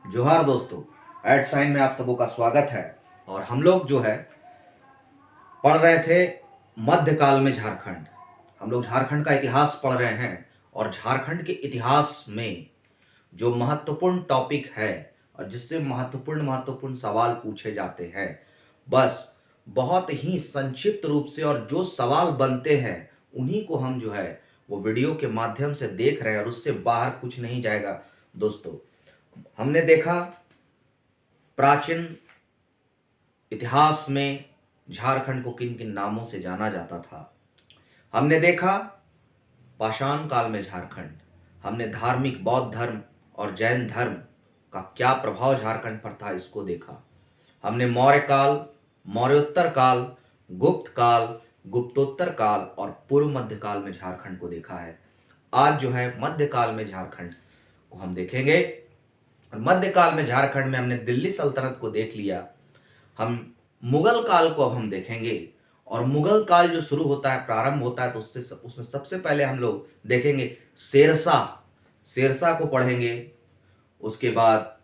जोहार दोस्तों, add sign में आप सबों का स्वागत है। और हम लोग जो है पढ़ रहे थे मध्यकाल में झारखंड। हम लोग झारखंड का इतिहास पढ़ रहे हैं और झारखंड के इतिहास में जो महत्वपूर्ण टॉपिक है और जिससे महत्वपूर्ण महत्वपूर्ण सवाल पूछे जाते हैं, बस बहुत ही संक्षिप्त रूप से और जो सवाल बनते हैं उन्हीं को हम जो है वो वीडियो के माध्यम से देख रहे हैं और उससे बाहर कुछ नहीं जाएगा। दोस्तों, हमने देखा प्राचीन इतिहास में झारखंड को किन किन नामों से जाना जाता था। हमने देखा पाषाण काल में झारखंड, हमने धार्मिक बौद्ध धर्म और जैन धर्म का क्या प्रभाव झारखंड पर था इसको देखा। हमने मौर्य काल, मौर्योत्तर काल, गुप्त काल, गुप्तोत्तर काल और पूर्व मध्यकाल में झारखंड को देखा है। आज जो है मध्यकाल में झारखंड को हम देखेंगे। मध्यकाल में झारखंड में हमने दिल्ली सल्तनत को देख लिया। हम मुगल काल को अब हम देखेंगे और मुगल काल जो शुरू होता है, प्रारंभ होता है, तो उसमें सबसे पहले हम लोग देखेंगे शेरशाह को पढ़ेंगे। उसके बाद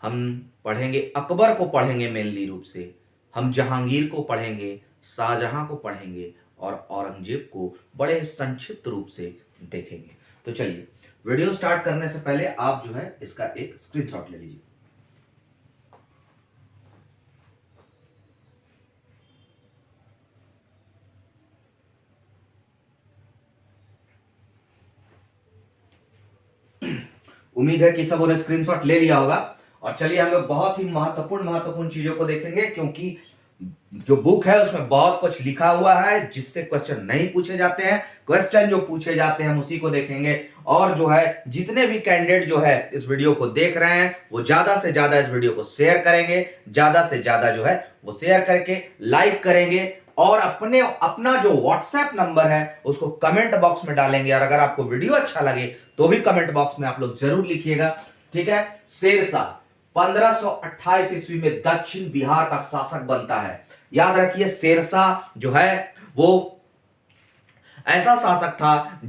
हम पढ़ेंगे अकबर को पढ़ेंगे, मेनली रूप से हम जहांगीर को पढ़ेंगे, शाहजहां को पढ़ेंगे और औरंगजेब को बड़े संक्षिप्त रूप से देखेंगे। तो चलिए, वीडियो स्टार्ट करने से पहले आप जो है इसका एक स्क्रीनशॉट ले लीजिए। उम्मीद है कि सबों ने स्क्रीनशॉट ले लिया होगा। और चलिए, हम लोग बहुत ही महत्वपूर्ण चीजों को देखेंगे, क्योंकि जो बुक है उसमें बहुत कुछ लिखा हुआ है जिससे क्वेश्चन नहीं पूछे जाते हैं। क्वेश्चन जो पूछे जाते हैं हम उसी को देखेंगे। और जो है जितने भी कैंडिडेट जो है इस वीडियो को देख रहे हैं वो ज्यादा से ज्यादा इस वीडियो को शेयर करेंगे, ज्यादा से ज्यादा जो है वो शेयर करके लाइक करेंगे और अपना जो व्हाट्सएप नंबर है उसको कमेंट बॉक्स में डालेंगे। और अगर आपको वीडियो अच्छा लगे तो भी कमेंट बॉक्स में आप लोग जरूर लिखिएगा, ठीक है। शेरशाह 1528 ईस्वी में दक्षिण बिहार का शासक बनता है। याद रखिए, शेरशाह जो है वो ऐसा शासक था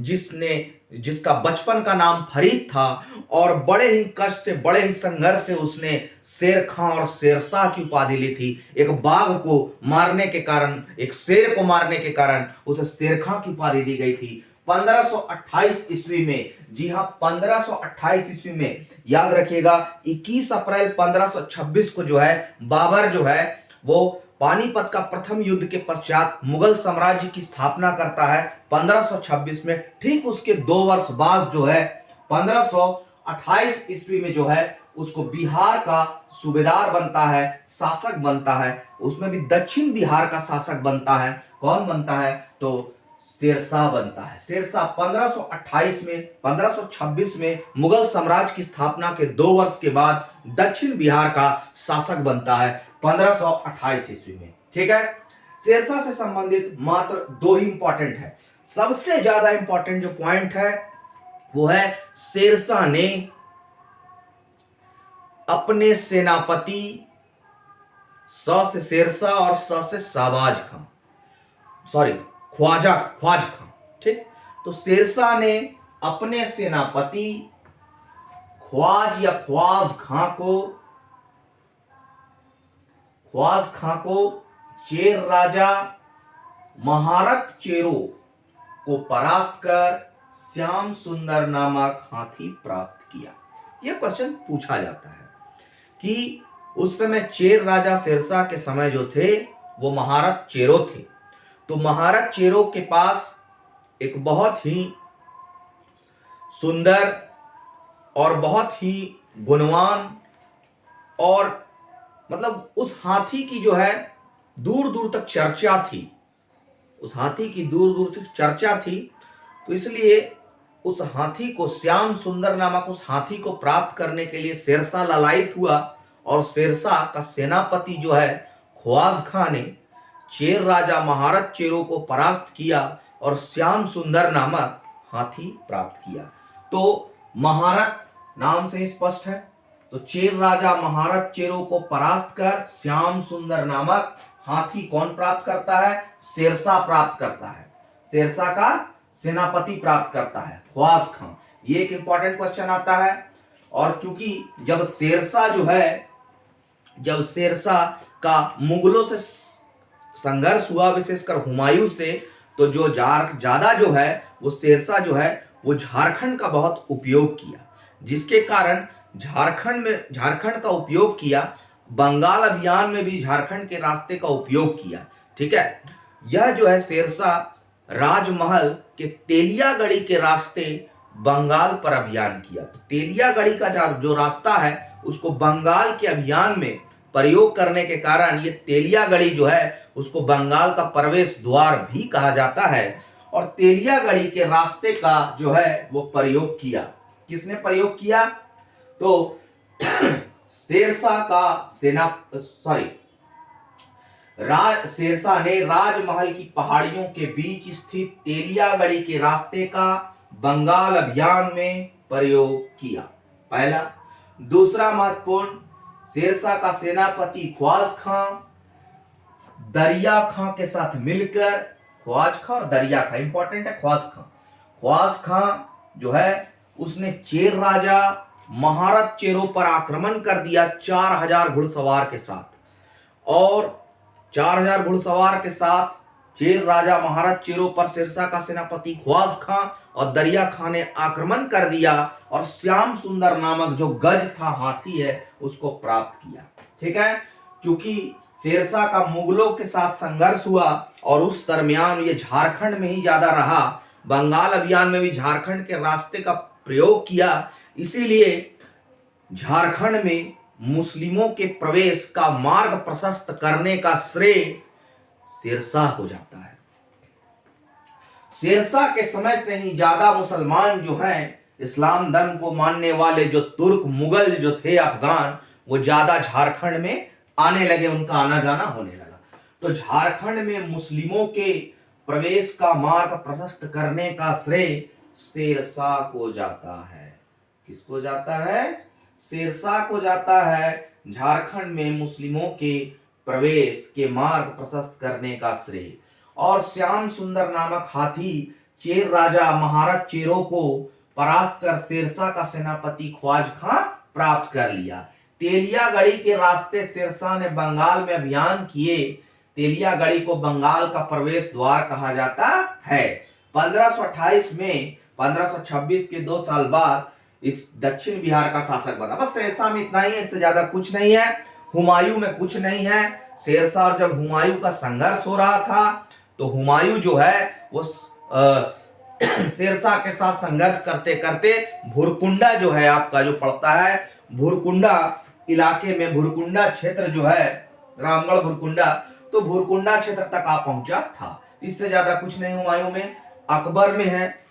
जिसका बचपन का नाम फरीद था और बड़े ही कष्ट से, बड़े ही संघर्ष से उसने शेर खां और शेरशाह की उपाधि ली थी। एक बाघ को मारने के कारण, एक शेर को मारने के कारण उसे शेर खां की उपाधि दी गई थी 1528 ईस्वी में। जी हां, 1528 ईस्वी में। याद रखिएगा, 21 अप्रैल 1526 को जो है बाबर जो है वो पानीपत का प्रथम युद्ध के पश्चात मुगल साम्राज्य की स्थापना करता है 1526 में। ठीक उसके 2 वर्ष बाद जो है 1528 ईस्वी में जो है उसको बिहार का सूबेदार बनता है, शासक बनता है। उसमें भी दक्षिण बिहार का शासक बनता है। कौन बनता है? तो शेरशाह बनता है। शेरशाह 1528 में, 1526 में मुगल साम्राज्य की स्थापना के 2 वर्ष के बाद दक्षिण बिहार का शासक बनता है 1528 ईस्वी में, ठीक है। शेरशाह से संबंधित मात्र 2 ही इंपॉर्टेंट है। सबसे ज्यादा इंपॉर्टेंट जो पॉइंट है वो है शेरशाह ने अपने सेनापति स से शेरशाह और स से शाहबाज खां, सॉरी ख्वाज खां, ठीक। तो शेरशाह ने अपने सेनापति ख्वाज या ख्वाज खां को चेर राजा महारत चेरो को परास्त कर श्याम सुंदर नामक हाथी प्राप्त किया। यह क्वेश्चन पूछा जाता है कि उस समय चेर राजा शेरशाह के समय जो थे वो महारत चेरो थे। तो महारत चेरो के पास एक बहुत ही सुंदर और बहुत ही गुणवान और मतलब उस हाथी की जो है दूर दूर तक चर्चा थी, उस हाथी की दूर दूर तक चर्चा थी। तो इसलिए उस हाथी को, श्याम सुंदर नामक उस हाथी को प्राप्त करने के लिए शेरशाह लालायित हुआ और शेरशाह का सेनापति जो है ख्वाज खां ने चेर राजा महारत चेरो को परास्त किया और श्याम सुंदर नामक हाथी प्राप्त किया। तो महारत नाम से स्पष्ट है। तो चेर राजा महारत चेरो को परास्त कर श्याम सुंदर नामक हाथी कौन प्राप्त करता है? शेरशाह प्राप्त करता है। शेरशाह का सेनापति प्राप्त करता है ख्वाज खां। ये एक इंपॉर्टेंट क्वेश्चन आता है। और चूंकि जब शेरशाह का मुगलों से संघर्ष हुआ, विशेषकर हुमायूं से, तो जो ज्यादा जो है वो शेरशाह जो है वो झारखंड का बहुत उपयोग किया, जिसके कारण झारखंड का उपयोग किया, बंगाल अभियान में भी झारखंड के रास्ते का उपयोग किया। ठीक है, यह जो है शेरशाह राजमहल के तेलियागढ़ी के रास्ते बंगाल पर अभियान किया। तो तेलियागढ़ी का जो रास्ता है उसको बंगाल के अभियान में प्रयोग करने के कारण ये तेलियागढ़ी जो है उसको बंगाल का प्रवेश द्वार भी कहा जाता है। और तेलियागढ़ी के रास्ते का जो है वो प्रयोग किया, किसने प्रयोग किया? तो शेरशाह ने राजमहल की पहाड़ियों के बीच स्थित तेलियागढ़ी के रास्ते का बंगाल अभियान में प्रयोग किया, पहला। दूसरा महत्वपूर्ण, शेरशाह का सेनापति ख्वाज खां दरिया खां के साथ मिलकर, ख्वाज खां और दरिया खां इंपॉर्टेंट है, ख्वाज खां जो है उसने चेर राजा महारत चेरों पर आक्रमण कर दिया 4000 घुड़सवार के साथ, और 4000 घुड़सवार के साथ चेर राजा महाराज चेरों पर शेरशाह का सेनापति ख्वाज खां और दरिया खां ने आक्रमण कर दिया और श्याम सुंदर नामक जो गज था, हाथी है, उसको प्राप्त किया। ठीक है, क्योंकि शेरशाह का मुगलों के साथ संघर्ष हुआ और उस दरमियान ये झारखंड में ही ज्यादा रहा, बंगाल अभियान में भी झारखंड के रास्ते का प्रयोग किया, इसीलिए झारखंड में मुस्लिमों के प्रवेश का मार्ग प्रशस्त करने का श्रेय शेरशाह को जाता है। शेरशाह के समय से ही ज्यादा मुसलमान जो हैं, इस्लाम धर्म को मानने वाले जो तुर्क मुगल जो थे अफगान, वो ज्यादा झारखंड में आने लगे, उनका आना जाना होने लगा। तो झारखंड में मुस्लिमों के प्रवेश का मार्ग प्रशस्त करने का श्रेय शेरशाह को जाता है। किसको जाता है? शेरशाह को जाता है झारखंड में मुस्लिमों के प्रवेश के मार्ग प्रशस्त करने का श्रेय। और श्याम सुंदर नामक हाथी चेर राजा महाराज चेरों को परास्त कर शेरशाह का सेनापति ख्वाज खां प्राप्त कर लिया। तेलियागढ़ी के रास्ते शेरशाह ने बंगाल में अभियान किए। तेलियागढ़ी को बंगाल का प्रवेश द्वार कहा जाता है। 1528 में 1526 के 2 साल बाद इस दक्षिण बिहार का शासक बना। बस शेरशाह में इतना ही है, इससे ज्यादा कुछ नहीं है। हुमायूं में कुछ नहीं है। शेरशाह और जब हुमायूं का संघर्ष हो रहा था तो हुमायूं जो है वो शेरशाह के साथ संघर्ष करते करते भुरकुंडा जो है आपका जो पड़ता है, भुरकुंडा इलाके में, भुरकुंडा क्षेत्र जो है, रामगढ़ भुरकुंडा, तो भुरकुंडा क्षेत्र तक आ पहुंचा था। इससे ज्यादा कुछ नहीं हुमायूं में। अकबर में है।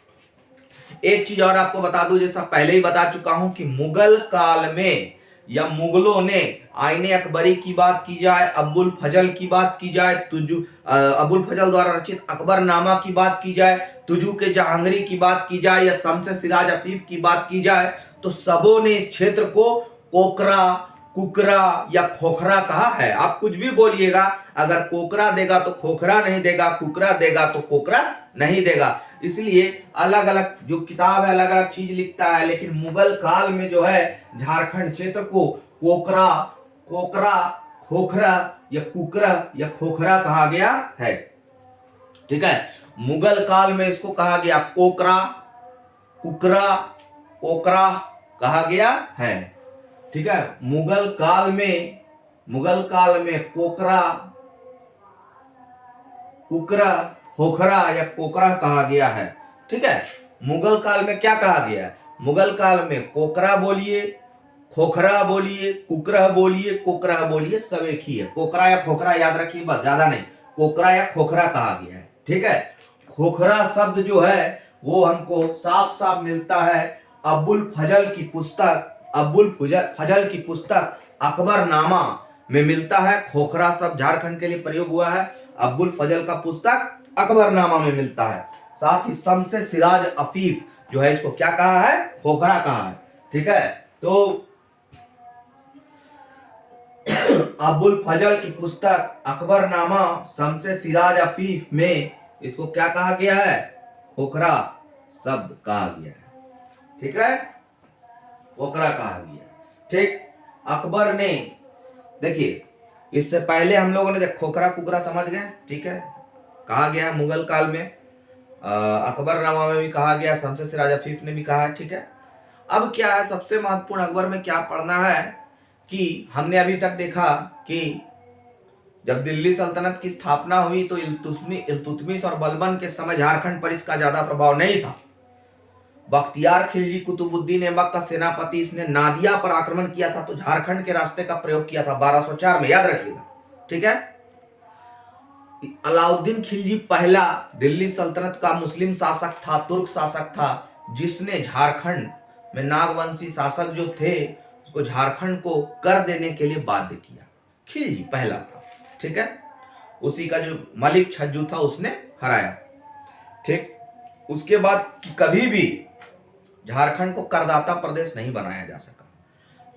एक चीज और आपको बता दूं, जैसा पहले ही बता चुका हूं कि मुगल काल में या मुगलों ने आईने अकबरी की बात की जाए, अबुल फजल की बात की जाए, अबुल फजल द्वारा रचित अकबरनामा की बात की जाए, तुजू के जहांगीरी की बात की जाए या शम्स सिराज अफीफ की बात की जाए, तो सबों ने इस क्षेत्र को कोकरा, कुकरा या खोखरा कहा है। आप कुछ भी बोलिएगा, अगर कोकरा देगा तो खोखरा नहीं देगा, कुकरा देगा तो कोकरा नहीं देगा। इसलिए अलग अलग जो किताब है अलग अलग चीज लिखता है, लेकिन मुगल काल में जो है झारखंड क्षेत्र को कोकरा, खोखरा या कुकरा या खोखरा कहा गया है। ठीक है, मुगल काल में इसको कहा गया कोकरा, कुकरा, कोकरा कहा गया है। ठीक है, मुगल काल में कोकरा, कुकरा, खोखरा या कोकरा कहा गया है। ठीक है, मुगल काल में क्या कहा गया है? मुगल काल में कोकरा बोलिए, खोखरा बोलिए, कुकरा बोलिए, कोकरा बोलिए, सब एक ही है। कोकरा या खोखरा याद रखिए, बस, ज्यादा नहीं। कोकरा या खोखरा कहा गया है। ठीक है, खोखरा शब्द जो है वो हमको साफ साफ मिलता है अबुल फजल की पुस्तक अकबरनामा में मिलता है। खोखरा शब्द झारखंड के लिए प्रयोग हुआ है, अबुल फजल का पुस्तक अकबरनामा में मिलता है। साथ ही शम्स सिराज अफीफ जो है इसको क्या कहा है? खोखरा कहा है। ठीक है, तो अबुल फजल की पुस्तक अकबरनामा शम्स सिराज अफीफ में इसको क्या कहा गया है? खोखरा शब्द कहा गया है। ठीक है, खोखरा कहा गया। ठीक, अकबर ने, देखिए इससे पहले हम लोगों ने खोखरा कुकरा समझ गए, ठीक है, कहा गया मुगल काल में, अकबरनामा में भी कहा गया, शमशेर सिराज अफीफ ने भी कहा है। ठीक है, अब क्या है सबसे महत्वपूर्ण अकबर में क्या पढ़ना है कि हमने अभी तक देखा कि जब दिल्ली सल्तनत की स्थापना हुई तो इल्तुतमिश और बलबन के समय झारखंड पर इसका ज्यादा प्रभाव नहीं था। बख्तियार खिलजी कुतुबुद्दीन ऐबक का सेनापति, इसने नादिया पर आक्रमण किया था तो झारखंड के रास्ते का प्रयोग किया था 1204 में, याद रखिएगा। ठीक है, अलाउद्दीन खिलजी पहला दिल्ली सल्तनत का मुस्लिम शासक था, तुर्क शासक था, जिसने झारखंड में नागवंशी शासक जो थे उसको झारखंड को कर देने के लिए बाध्य किया। खिलजी पहला था। ठीक है, उसी का जो मलिक छज्जू था उसने हराया। ठीक, उसके बाद कभी भी झारखंड को करदाता प्रदेश नहीं बनाया जा सका,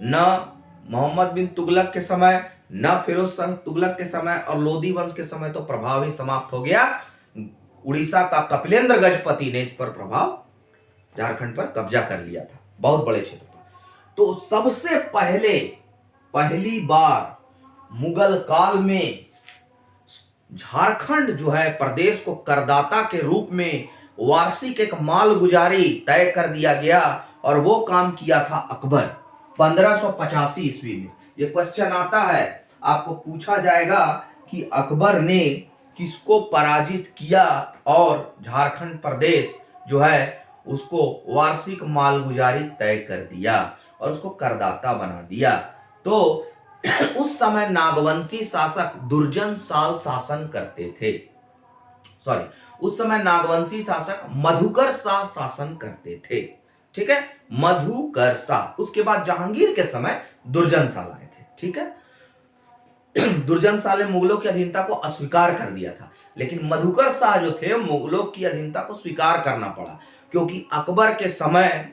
न मोहम्मद बिन तुगलक के समय, न फिरोज शाह तुगलक के समय, और लोधी वंश के समय तो प्रभाव ही समाप्त हो गया। उड़ीसा का कपिलेंद्र गजपति ने इस पर प्रभाव झारखंड पर कब्जा कर लिया था, बहुत बड़े क्षेत्र पर। तो सबसे पहली बार मुगल काल में झारखंड जो है प्रदेश को करदाता के रूप में वार्षिक एक मालगुजारी तय कर दिया गया, और वो काम किया था अकबर 1585 ईस्वी में। ये क्वेश्चन आता है, आपको पूछा जाएगा कि अकबर ने किसको पराजित किया और झारखंड प्रदेश जो है उसको वार्षिक मालगुजारी तय कर दिया और उसको करदाता बना दिया। तो उस समय नागवंशी शासक दुर्जन साल शासन करते थे, सॉरी, उस समय नागवंशी शासक मधुकर शाह शासन करते थे। ठीक है, मधुकर शाह। उसके बाद जहांगीर के समय दुर्जन शाह आए थे। ठीक है, दुर्जन शाह ने मुगलों की अधीनता को अस्वीकार कर दिया था, लेकिन मधुकर शाह जो थे मुगलों की अधीनता को स्वीकार करना पड़ा, क्योंकि अकबर के समय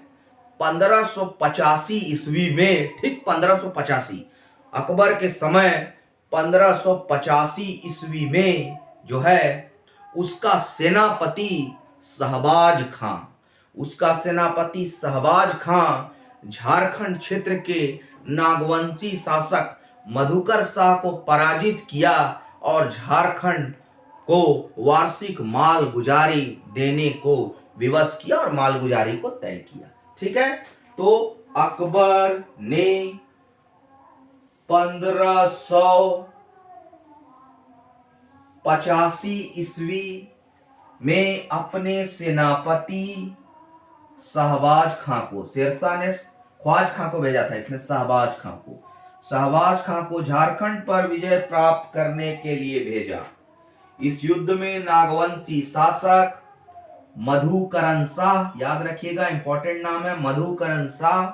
1585 ईस्वी में, ठीक 1585, अकबर के समय 1585 ईस्वी में जो है उसका सेनापति शहबाज खां झारखंड क्षेत्र के नागवंशी शासक मधुकर शाह को पराजित किया और झारखंड को वार्षिक मालगुजारी देने को विवश किया और मालगुजारी को तय किया। ठीक है, तो अकबर ने 1585 ईस्वी में अपने सेनापति शहबाज खां को, शेरशाह ने ख्वाज खां को भेजा था, इसने शहबाज खां को झारखंड पर विजय प्राप्त करने के लिए भेजा। इस युद्ध में नागवंशी शासक मधुकरण शाह, याद रखिएगा इंपॉर्टेंट नाम है, मधुकरण शाह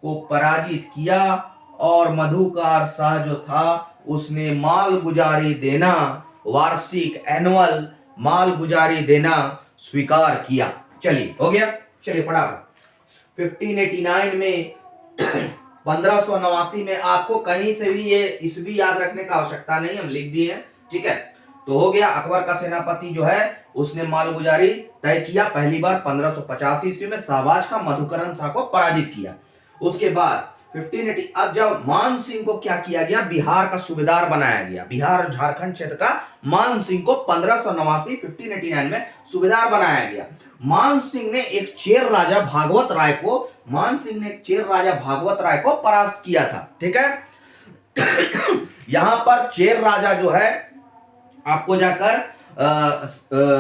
को पराजित किया और मधुकर शाह जो था उसने मालगुजारी देना, वार्षिक एनुअल मालगुजारी देना स्वीकार किया। चलिए हो गया, चलिए फटाफट। 1589 में 1589 में आपको कहीं से भी ये ईस्वी याद रखने का आवश्यकता नहीं, हम लिख दिए हैं। ठीक है, तो हो गया, अकबर का सेनापति जो है उसने मालगुजारी तय किया पहली बार 1585 ईस्वी में, शहबाज खां मधुकरण शाह को पराजित किया। उसके बाद 1580, अब जब मान सिंह को क्या किया गया, बिहार का सूबेदार बनाया गया, बिहार और झारखंड क्षेत्र का मान सिंह को 1589 में सूबेदार बनाया गया। मान सिंह ने एक चेर राजा भागवत राय को परास्त किया था। ठीक है, यहां पर चेर राजा जो है आपको जाकर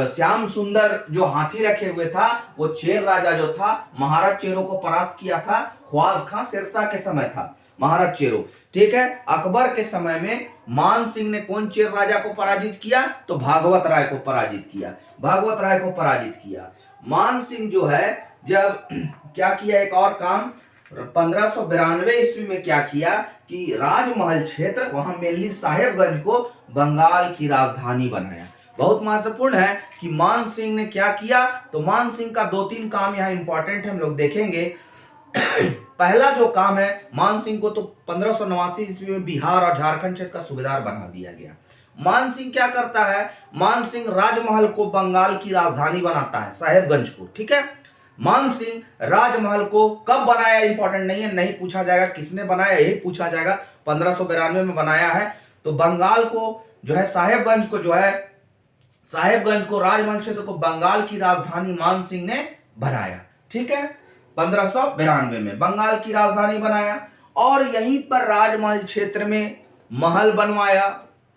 श्याम सुंदर जो हाथी रखे हुए था वो चेर राजा जो था महाराज चेरो को परास्त किया था। ख्वाज खां शेरशाह के समय था महाराज चेरो। ठीक है, अकबर के समय में मान सिंह ने कौन चेर राजा को पराजित किया, तो भागवत राय को पराजित किया। मान सिंह जो है जब क्या किया, एक और काम 1592 ईस्वी में क्या किया कि राजमहल क्षेत्र, वहां मेनली साहेबगंज को बंगाल की राजधानी बनाया। बहुत महत्वपूर्ण है कि मान सिंह ने क्या किया, तो मान सिंह का 2-3 काम यहाँ इंपॉर्टेंट है, हम लोग देखेंगे। पहला जो काम है, मान सिंह को तो 1589 ईस्वी में बिहार और झारखंड क्षेत्र का सूबेदार बना दिया गया। मान सिंह क्या करता है, मान सिंह राजमहल को बंगाल की राजधानी बनाता है, साहेबगंज को। ठीक है, मान सिंह राजमहल को कब बनाया इंपॉर्टेंट नहीं है, नहीं पूछा जाएगा किसने बनाया, यही पूछा जाएगा 1592 में बनाया है। तो बंगाल को जो है साहेबगंज को राजमहल क्षेत्र को बंगाल की राजधानी मान सिंह ने बनाया। ठीक है, 1592 में बंगाल की राजधानी बनाया और यहीं पर राजमहल क्षेत्र में महल बनवाया,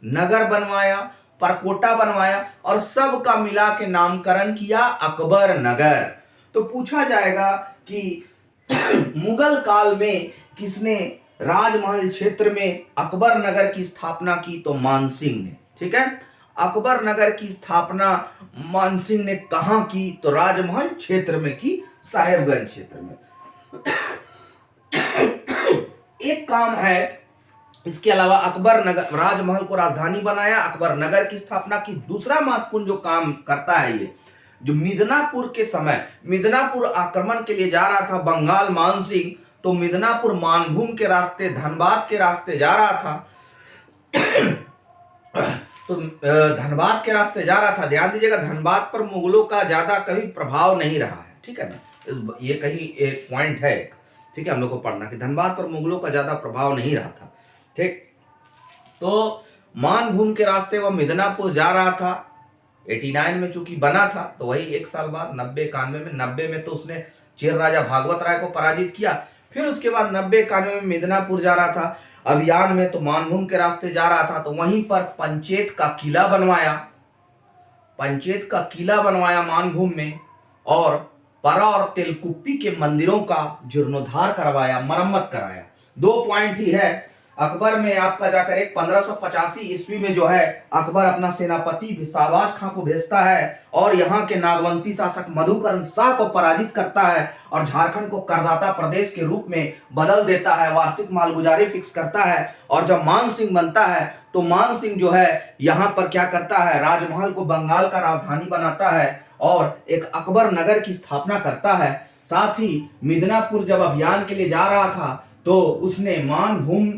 नगर बनवाया, परकोटा बनवाया और सबका मिला के नामकरण किया अकबर नगर। तो पूछा जाएगा कि मुगल काल में किसने राजमहल क्षेत्र में अकबर नगर की स्थापना की, तो मानसिंह ने। ठीक है, अकबर नगर की स्थापना मानसिंह ने कहां की, तो राजमहल क्षेत्र में की, साहेबगंज क्षेत्र में। एक काम है, इसके अलावा अकबर नगर राजमहल को राजधानी बनाया, अकबर नगर की स्थापना की। दूसरा महत्वपूर्ण जो काम करता है ये, जो मिदनापुर के समय मिदनापुर आक्रमण के लिए जा रहा था बंगाल मानसिंह, तो मिदनापुर मानभूम के रास्ते धनबाद के रास्ते जा रहा था तो धनबाद के रास्ते जा रहा था। ध्यान दीजिएगा, धनबाद पर मुगलों का ज्यादा कभी प्रभाव नहीं रहा है। ठीक है ना, ये कहीं एक पॉइंट है। ठीक है, हम लोग को पढ़ना कि धनबाद पर मुगलों का ज्यादा प्रभाव नहीं रहा था। ठीक, तो मानभूम के रास्ते वह मिदनापुर जा रहा था। 89 में चूंकि बना था, तो वही एक साल बाद 90 में तो उसने चेर राजा भागवत राय को पराजित किया। फिर उसके बाद 90-91 में मिदनापुर जा रहा था अभियान में, तो मानभूम के रास्ते जा रहा था, तो वहीं पर पंचेत का किला बनवाया मानभूम में, और परा और तेलकुप्पी के मंदिरों का जीर्णोद्धार करवाया, मरम्मत कराया। 2 पॉइंट ही है। अकबर में आपका जाकर एक 1585 ईस्वी में जो है अकबर अपना सेनापति शाहबाज खां को भेजता है और यहाँ के नागवंशी शासक मधुकरण शाह को पराजित करता है और झारखंड को करदाता प्रदेश के रूप में बदल देता है, वार्षिक मालगुजारी फिक्स करता है। और जब मान सिंह बनता है तो मान सिंह जो है यहाँ पर क्या करता है, राजमहल को बंगाल का राजधानी बनाता है और एक अकबर नगर की स्थापना करता है। साथ ही मिदनापुर जब अभियान के लिए जा रहा था तो उसने मानभूम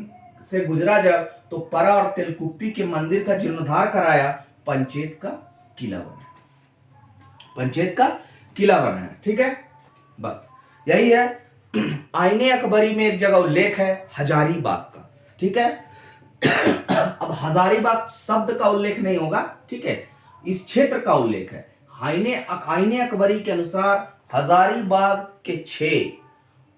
से गुजरा जब, तो परा और तेलकुप्पी के मंदिर का जीर्णोद्धार कराया, पंचेत का किला बनाया। ठीक है, बस यही है। आईने अकबरी में एक जगह उल्लेख है हजारीबाग का। ठीक है, अब हजारीबाग शब्द का उल्लेख नहीं होगा। ठीक है, इस क्षेत्र का उल्लेख है। आईने अकबरी के अनुसार हजारीबाग के 6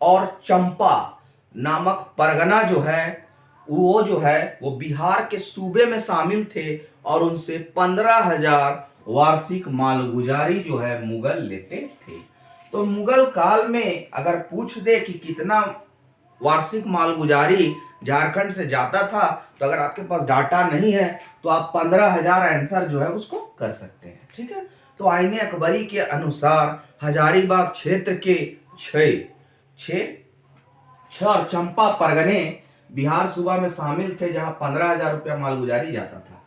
और चंपा नामक परगना जो है वो बिहार के सूबे में शामिल थे और उनसे 15,000 वार्षिक मालगुजारी जो है मुगल लेते थे। तो मुगल काल में अगर पूछ दे कि कितना वार्षिक मालगुजारी झारखंड से जाता था, तो अगर आपके पास डाटा नहीं है तो आप 15,000 आंसर जो है उसको कर सकते हैं। ठीक है, तो आईने अकबरी के अनुसार हजारीबाग क्षेत्र के 6 और चंपा परगने बिहार सूबा में शामिल थे, जहां 15,000 रुपया मालगुजारी जाता था।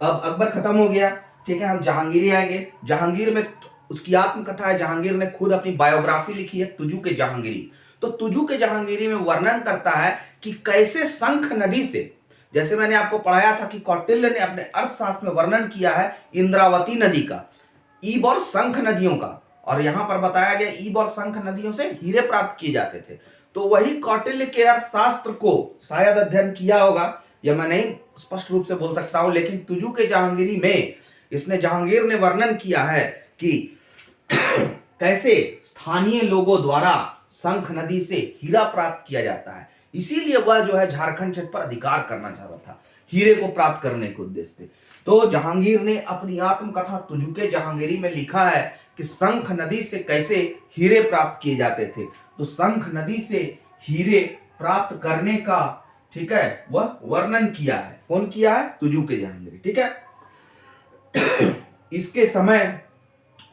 अब अकबर खत्म हो गया। ठीक है, हम जहांगीरी आएंगे। जहांगीर में उसकी आत्मकथा है, जहांगीर ने खुद अपनी बायोग्राफी लिखी है, तुजू के जहांगीरी। तो तुजू के जहांगीरी में वर्णन करता है कि कैसे शंख नदी से, जैसे मैंने आपको पढ़ाया था कि कौटिल्य ने अपने अर्थशास्त्र में वर्णन किया है इंद्रावती नदी का, ईब और शंख नदियों का, और यहां पर बताया गया ईब और शंख नदियों से हीरे प्राप्त किए जाते थे। तो वही कौटिल्य के अर्थशास्त्र को शायद अध्ययन किया होगा, या मैं नहीं स्पष्ट रूप से बोल सकता हूं, लेकिन तुजू के जहांगीरी में जहांगीर ने वर्णन किया है कि कैसे स्थानीय लोगों द्वारा शंख नदी से हीरा प्राप्त किया जाता है। इसीलिए वह जो है झारखंड क्षेत्र पर अधिकार करना चाहता था, हीरे को प्राप्त करने के उद्देश्य से। तो जहांगीर ने अपनी आत्मकथा तुजू के जहांगीरी में लिखा है कि शंख नदी से कैसे हीरे प्राप्त किए जाते थे। तो शंख नदी से हीरे प्राप्त करने का, ठीक है, वह वर्णन किया है। कौन किया है? तुजू के जहांगीरी। ठीक है, इसके समय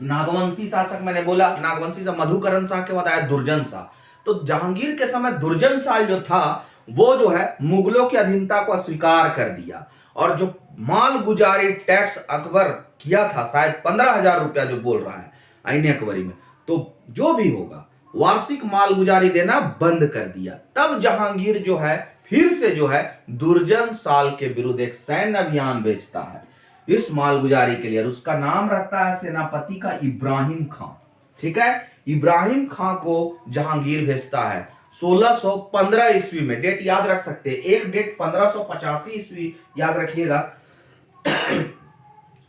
नागवंशी शासक, मैंने बोला नागवंशी से मधुकरण शाह के बाद आया दुर्जन शाह। तो जहांगीर के समय दुर्जन शाह जो था वो जो है मुगलों की अधीनता को अस्वीकार कर दिया, और जो माल गुजारी टैक्स अकबर किया था, शायद 15,000 रुपया जो बोल रहा है आईने अकबरी में, तो जो भी होगा वार्षिक मालगुजारी देना बंद कर दिया। तब जहांगीर जो है फिर से जो है दुर्जन शाह के विरुद्ध एक सैन्य अभियान भेजता है इस मालगुजारी के लिए, और उसका नाम रहता है सेनापति का इब्राहिम खां। ठीक है। इब्राहिम खां को जहांगीर भेजता है 1615 ईस्वी में। डेट याद रख सकते हैं, एक डेट 1585 ईस्वी याद रखिएगा,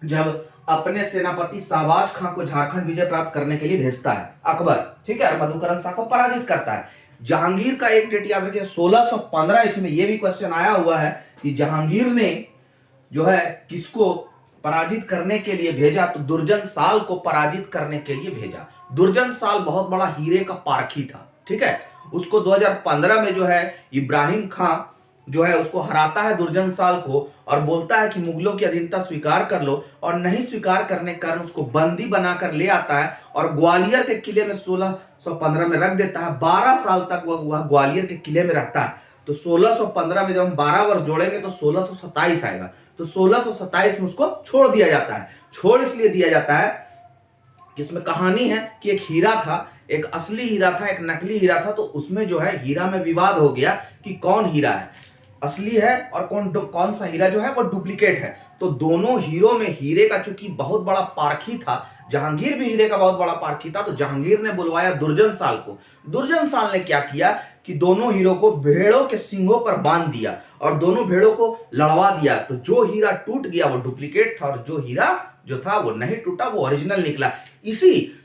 जब अपने सेनापति शाहबाज खां को झारखंड विजय प्राप्त करने के लिए भेजता है अकबर, ठीक है, मधुकरण शाह को पराजित करता है। जहांगीर का एक डेट याद रखिए 1615 ईस्वी में। यह भी क्वेश्चन आया हुआ है कि जहांगीर ने जो है किसको पराजित करने के लिए भेजा, तो दुर्जन साल को पराजित करने के लिए भेजा। दुर्जन साल बहुत बड़ा हीरे का पारखी था, ठीक है। उसको 2015 में जो है इब्राहिम खां जो है उसको हराता है दुर्जन साल को, और बोलता है कि मुगलों की अधीनता स्वीकार कर लो, और नहीं स्वीकार करने के कारण उसको बंदी बनाकर ले आता है और ग्वालियर के किले में 1615 में रख देता है। 12 साल तक वह ग्वालियर के किले में रहता है। तो 1615 में जब हम 12 वर्ष जोड़ेंगे तो 1627 आएगा। तो 1627 में उसको छोड़ दिया जाता है। छोड़ इसलिए दिया जाता है कि इसमें कहानी है कि एक हीरा था, एक असली हीरा था, एक नकली हीरा था। तो उसमें जो है हीरा में विवाद हो गया कि कौन हीरा है, असली है और कौन सा हीरा जो है वो डुप्लीकेट है। तो दोनों हीरों में हीरे का चूंकि बहुत बड़ा पारखी था, जहांगीर भी हीरे का बहुत बड़ा पारखी था, तो जहांगीर ने बुलवाया दुर्जन साल को। दुर्जन साल ने क्या किया कि दोनों हीरों को भेड़ों के सींगों पर बांध दिया और दोनों भेड़ों को लड़वा दिया। तो जो हीरा टूट गया वो डुप्लीकेट था, और जो हीरा जो था वो नहीं टूटा, वो ओरिजिनल निकला। इसी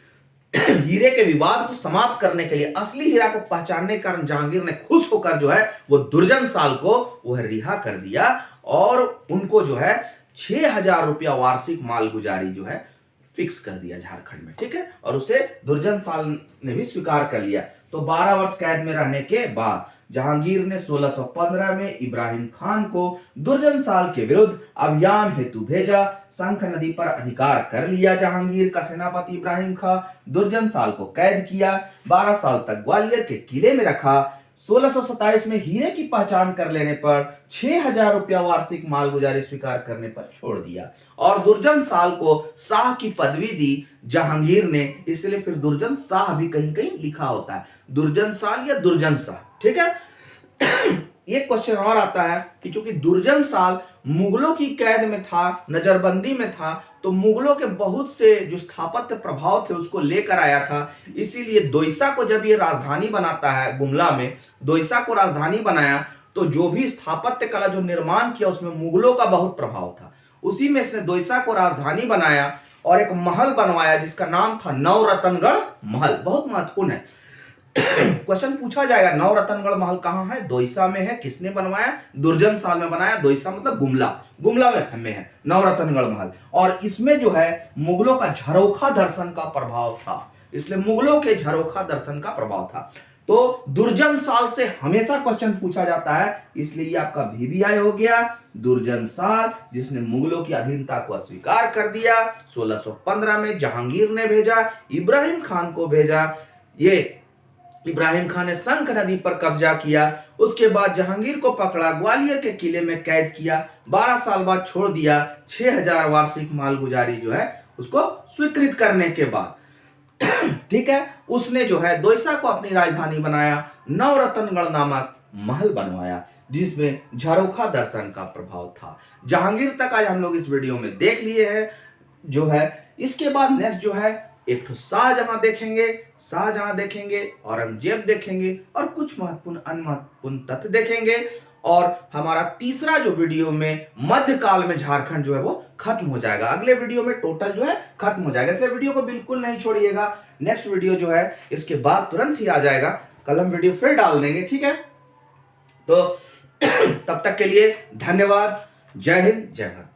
हीरे के विवाद को समाप्त करने के लिए, असली हीरा को पहचानने के कारण जहांगीर ने खुश होकर जो है वो दुर्जन साल को वह रिहा कर दिया, और उनको जो है 6000 रुपया वार्षिक मालगुजारी जो है फिक्स कर दिया झारखंड में, ठीक है। और उसे दुर्जन साल ने भी स्वीकार कर लिया। तो 12 वर्ष कैद में रहने के बाद जहांगीर ने 1615 में इब्राहिम खान को दुर्जन साल के विरुद्ध अभियान हेतु भेजा। शंख नदी पर अधिकार कर लिया। जहांगीर का सेनापति इब्राहिम खान दुर्जन साल को कैद किया, 12 साल तक ग्वालियर के किले में रखा। 1627 में हीरे की पहचान कर लेने पर 6000 रुपया वार्षिक मालगुजारी स्वीकार करने पर छोड़ दिया, और दुर्जन साल को शाह की पदवी दी जहांगीर ने। इसलिए फिर दुर्जन शाह भी कहीं कहीं लिखा होता है, दुर्जन साल या दुर्जन शाह, ठीक है। एक क्वेश्चन और आता है कि चूंकि दुर्जन साल मुगलों की कैद में था, नजरबंदी में था, तो मुगलों के बहुत से जो स्थापत्य प्रभाव थे उसको लेकर आया था। इसीलिए दोईसा को जब ये राजधानी बनाता है, गुमला में दोईसा को राजधानी बनाया, तो जो भी स्थापत्य कला जो निर्माण किया उसमें मुगलों का बहुत प्रभाव था। उसी में इसने दोईसा को राजधानी बनाया और एक महल बनवाया जिसका नाम था नवरत्नगढ़ महल। बहुत महत्वपूर्ण है, क्वेश्चन पूछा जाएगा नवरत्नगढ़ महल कहां है, दोईसा में है। किसने बनवाया, दुर्जन साल में बनाया। दोईसा मतलब गुमला, गुमला में है नवरत्नगढ़ महल। और इसमें जो है मुगलों का झरोखा दर्शन का प्रभाव था, इसलिए मुगलों के झरोखा दर्शन का प्रभाव था। तो दुर्जन साल से हमेशा क्वेश्चन पूछा जाता है, इसलिए ये आपका VBI हो गया। दुर्जन साल जिसने मुगलों की अधीनता को अस्वीकार कर दिया, 1615 में जहांगीर ने भेजा, इब्राहिम खान को भेजा। ये इब्राहिम खान ने शंख नदी पर कब्जा किया, उसके बाद जहांगीर को पकड़ा, ग्वालियर के किले में कैद किया, 12 साल बाद छोड़ दिया। 6000 वार्षिक मालगुजारी जो है उसको स्वीकृत करने के बाद, ठीक है, उसने जो है दोईसा को अपनी राजधानी बनाया, नवरत्नगढ़ नामक महल बनवाया जिसमें झरोखा दर्शन का प्रभाव था। जहांगीर तक आज हम लोग इस वीडियो में देख लिए हैं जो है। इसके बाद नेक्स्ट जो है एक तो शाहजहां देखेंगे, औरंगजेब देखेंगे, और कुछ महत्वपूर्ण अनमहत्वपूर्ण तथ्य देखेंगे। और हमारा तीसरा जो वीडियो में मध्यकाल में झारखंड जो है वो खत्म हो जाएगा। अगले वीडियो में टोटल जो है खत्म हो जाएगा, इसलिए वीडियो को बिल्कुल नहीं छोड़िएगा। नेक्स्ट वीडियो जो है इसके बाद तुरंत ही आ जाएगा, कल हम वीडियो फिर डाल देंगे, ठीक है। तो तब तक के लिए धन्यवाद। जय हिंद, जय भारत।